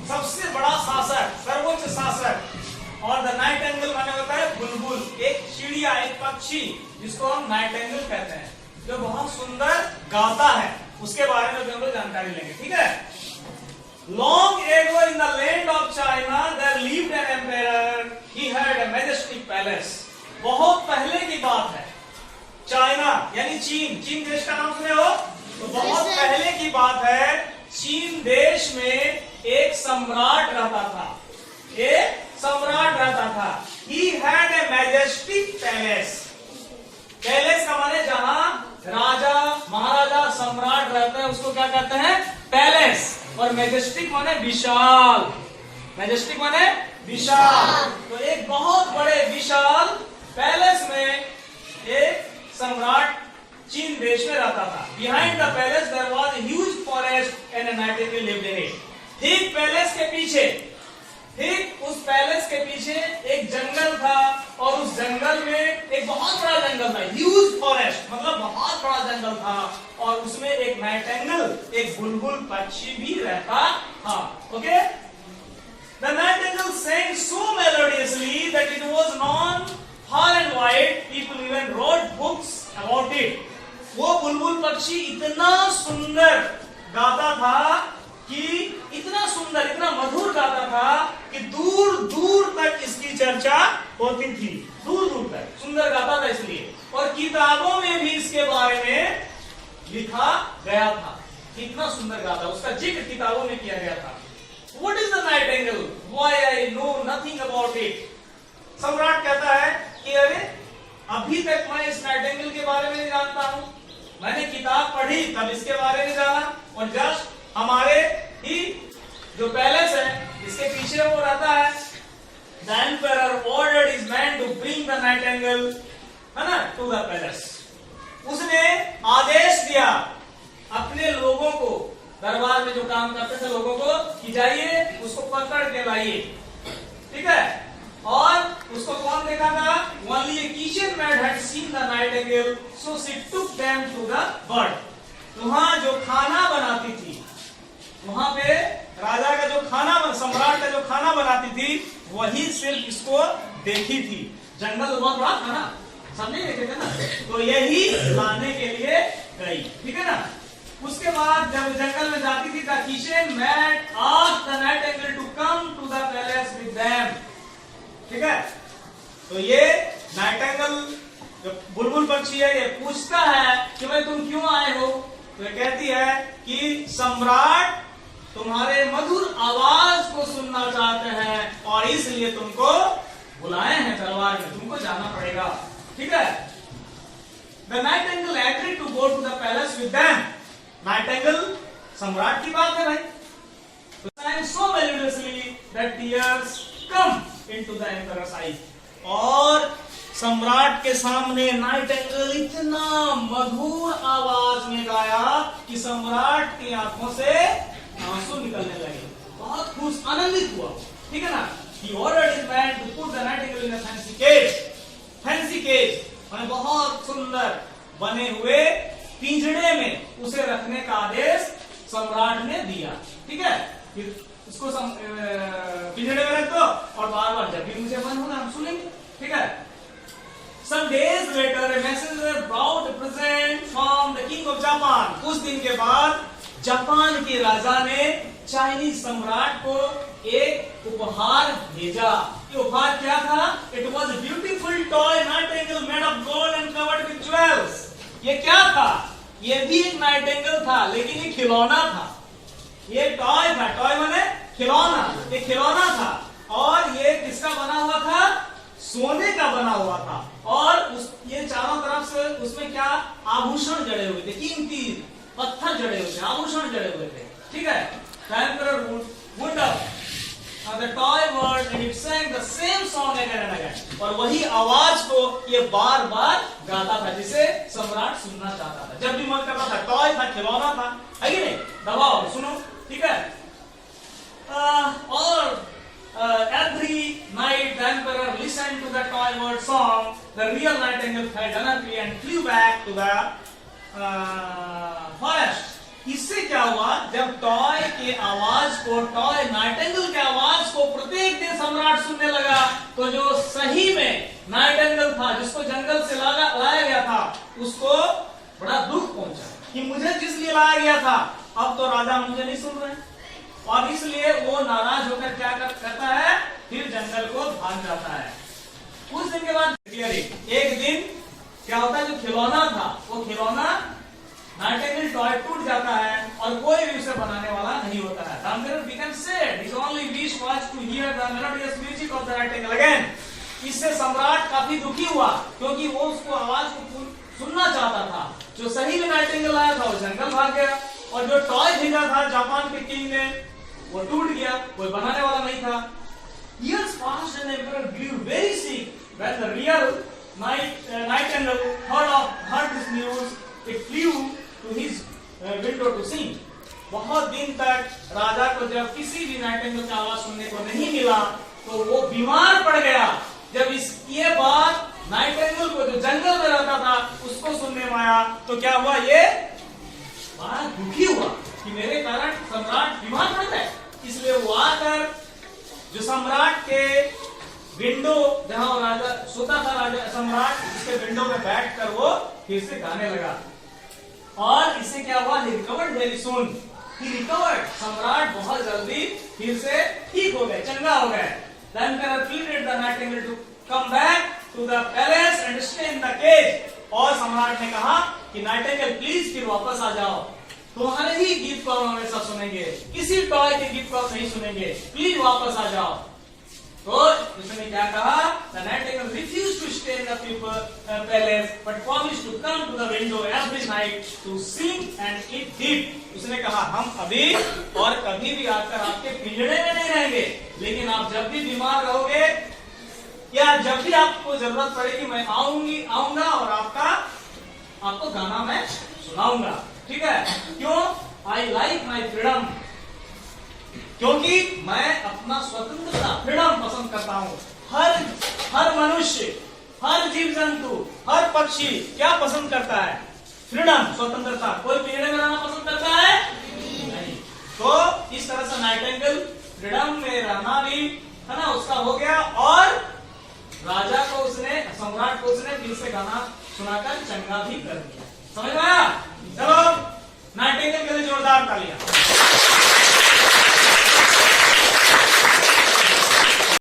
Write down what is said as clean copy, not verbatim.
सबसे बड़ा शासक, सर्वोच्च शासक। और द नाइटिंगेल माने होता है बुलबुल, एक चिड़िया, एक पक्षी जिसको हम नाइटिंगेल कहते हैं, जो बहुत सुंदर गाता है। उसके बारे में हम लोग जानकारी लेंगे, ठीक है। Long ago in the land of China there lived an emperor. He had a majestic palace. बहुत पहले की बात है, चाइना यानी चीन, चीन देश का नाम सुने हो? तो बहुत पहले की बात है, चीन देश में एक सम्राट रहता था, एक सम्राट रहता था। He had a majestic palace. Palace का माने जहां राजा महाराजा सम्राट रहते हैं उसको क्या कहते हैं? पैलेस। और मैजेस्टिक माने विशाल, मैजेस्टिक माने विशाल। तो एक बहुत बड़े विशाल पैलेस में एक सम्राट चीन देश में रहता था। Behind the palace there was a huge forest and a nightingale lived in it. ठीक पैलेस के पीछे, ठीक उस पैलेस के पीछे एक जंगल था, और उस जंगल में एक बहुत बड़ा जंगल था, ह्यूज फॉरेस्ट मतलब बहुत बड़ा जंगल था, और उसमें एक नाइटिंगेल, एक बुलबुल पक्षी भी रहता था। Okay, the Nightingale sang so melodiously that it was known far and wide. People even wrote books about it. वो बुलबुल पक्षी इतना सुंदर गाता था कि इतना सुंदर, इतना मधुर गाता था कि दूर दूर तक इसकी चर्चा होती थी, दूर दूर तक सुंदर गाता था इसलिए। और किताबों में भी इसके बारे में लिखा गया था, कितना सुंदर गाता, उसका जिक्र किताबों में किया गया था। What is the nightingale? Why I know nothing about it? सम्राट कहता है कि अरे अभी तक मैं इस नाइटिंगेल के बारे में नहीं जानता हूं, मैंने किताब पढ़ी तब इसके बारे में जाना, और जस्ट हमारे ही जो पैलेस है इसके पीछे वो रहता है। The emperor ordered his men to bring the nightingale, है ना, to the palace. उसने आदेश दिया अपने लोगों को, दरबार में जो काम करते थे लोगों को, कि जाइए उसको पकड़ के लाइए, ठीक है। और उसको कौन देखा था? Only a kitchen maid had seen the nightingale, so she took them to the bird. वहां जो खाना बनाती थी, वहां पे राजा का जो खाना, सम्राट का जो खाना बनाती थी, वही सिर्फ इसको देखी थी। जंगल बहुत बड़ा था ना, सब नहीं देखे थे ना, तो यही लाने के लिए गई, ठीक है ना। उसके बाद जब जंगल में जाती थी, the kitchen maid asked the nightingale to come to the palace with them, ठीक है। तो ये नाइटिंगेल जो बुलबुल पक्षी है, ये पूछता है कि भाई तुम क्यों आए हो? तो ये कहती है कि सम्राट तुम्हारे मधुर आवाज को सुनना चाहते हैं, और इसलिए तुमको बुलाए हैं दरबार में, तुमको जाना पड़ेगा, ठीक है। The nightingale agreed to go to the palace with them. Nightingale, सम्राट की बात है भाई, तो sang so melodiously that tears come into the emperor's eyes. और सम्राट के सामने नाइटिंगेल इतना मधुर आवाज में गाया कि सम्राट की आंखों से आंसू निकलने लगे, बहुत खुश, आनंदित हुआ, ठीक है ना। He ordered his man to put the nightingale in a fancy cage. Fancy cage माने बहुत सुंदर बने हुए पिंजड़े में उसे रखने का आदेश सम्राट ने दिया, ठीक है। फिर उसको पिंजड़े में रख दो, और बार बार जब भी मुझे मन होगा हम सुनेंगे, ठीक है। Some days later a messenger brought a present from the king of Japan. कुछ दिन के बाद जापान के राजा ने चाइनीज सम्राट को एक उपहार भेजा। ये उपहार क्या था? It was a beautiful toy nightingale made of gold and covered with jewels. ये क्या था? ये भी एक नाइटिंगेल था, लेकिन ये खिलौना था, ये टॉय था, टॉय माने खिलौना, ये खिलौना था। और ये किसका बना हुआ था? सोने का बना हुआ था, और ये चारों तरफ से उसमें क्या आभूषण जड़े हुए थे, कीमती पत्थर जड़े हुए थे, आभूषण जड़े हुए थे, ठीक है। The emperor would up the toy bird and it sang the same song again and again. और वही आवाज को ये बार बार गाता था जिसे सम्राट सुनना चाहता था, जब भी मन करता था। टॉय था, खिलौना था, है कि नहीं? दबाओ सुनो, ठीक है। और every night the emperor listened to the toy bird song. The real nightingale felt unhappy and flew back to the forest. इससे क्या हुआ? जब टॉय के आवाज को, टॉय नाइटिंगेल के आवाज को प्रत्येक दिन सम्राट सुनने लगा, तो जो सही में नाइटिंगेल था, जिसको जंगल से लाया गया था, उसको बड़ा दुख पहुंचा कि मुझे जिस लिए लाया गया था, अब तो राजा मुझे नहीं सुन रहे, और इसलिए वो नाराज होकर क्या करता है, फिर जंगल को भाग जाता है। कुछ दिन के बाद एक दिन क्या होता है, जो खिलौना था, वो खिलौना नाइटिंगेल टॉय टूट जाता है और कोई भी उसे बनाने वाला नहीं होता है। Ramchandra beckon said his only wish was to hear the melodious music of the nightingale again. इससे सम्राट काफी दुखी हुआ, क्योंकि वो उसको आवाज को सुनना चाहता था। जो सही में नाइटिंगेल आया था वो जंगल भाग गया, और जो टॉय भेजा था जापान के किंग ने, वो टूट गया, कोई बनाने वाला नहीं था। Years passed and the emperor grew very sick. When the real nightingale heard this news, it flew to his window to sing. बहुत दिन तक राजा को जब किसी भी नाइटिंगेल की आवाज सुनने को नहीं मिला, तो वो बीमार पड़ गया। जब ये बात नाइटिंगेल को, जो जंगल में रहता था, उसको सुनने में आया, तो क्या हुआ, ये बड़ा दुखी हुआ कि मेरे कारण सम्राट बीमार पड़ गए। इसलिए वो आकर जो सम्राट के विंडो, जहां राजा सोता था, राजा सम्राट, उसके विंडो में बैठकर वो फिर से गाने लगा, और इससे क्या हुआ, he recovered very soon. He recovered. सम्राट बहुत जल्दी फिर से ठीक हो गए, चंगा हो गए। The emperor pleaded the nightingale to come back to the palace and stay in the cage. और सम्राट ने कहा कि नाइटिंगेल प्लीज फिर वापस आ जाओ, तुम्हारे ही गीत को हम हमेशा सुनेंगे, किसी टॉय के गीत को हम नहीं सुनेंगे, प्लीज वापस आ जाओ। तो उसने क्या कहा, the nightingale refused to stay in the palace but promised to come to the window every night to sing and eat dip. उसने कहा, हम अभी और कभी भी आकर आपके पिंजड़े में नहीं रहेंगे, लेकिन आप जब भी बीमार रहोगे या जब भी आपको जरूरत पड़ेगी, मैं आऊंगा और आपको गाना मैं सुनाऊंगा, ठीक है। क्यों? आई लाइक माई फ्रीडम, क्योंकि मैं अपना स्वतंत्रता, फ्रीडम पसंद करता हूं। हर मनुष्य, हर जीव जंतु, हर पक्षी क्या पसंद करता है, फ्रीडम, स्वतंत्रता। कोई पिंजड़े में रहना पसंद करता है नहीं। तो इस तरह से नाइटिंगेल फ्रीडम में रहना भी है ना, उसका हो गया, और राजा को उसने, सम्राट को उसने फिर से गाना सुनाकर चंगा भी कर दिया। समझ में आया? चलो नाइटिंगेल के लिए जोरदार तालियां।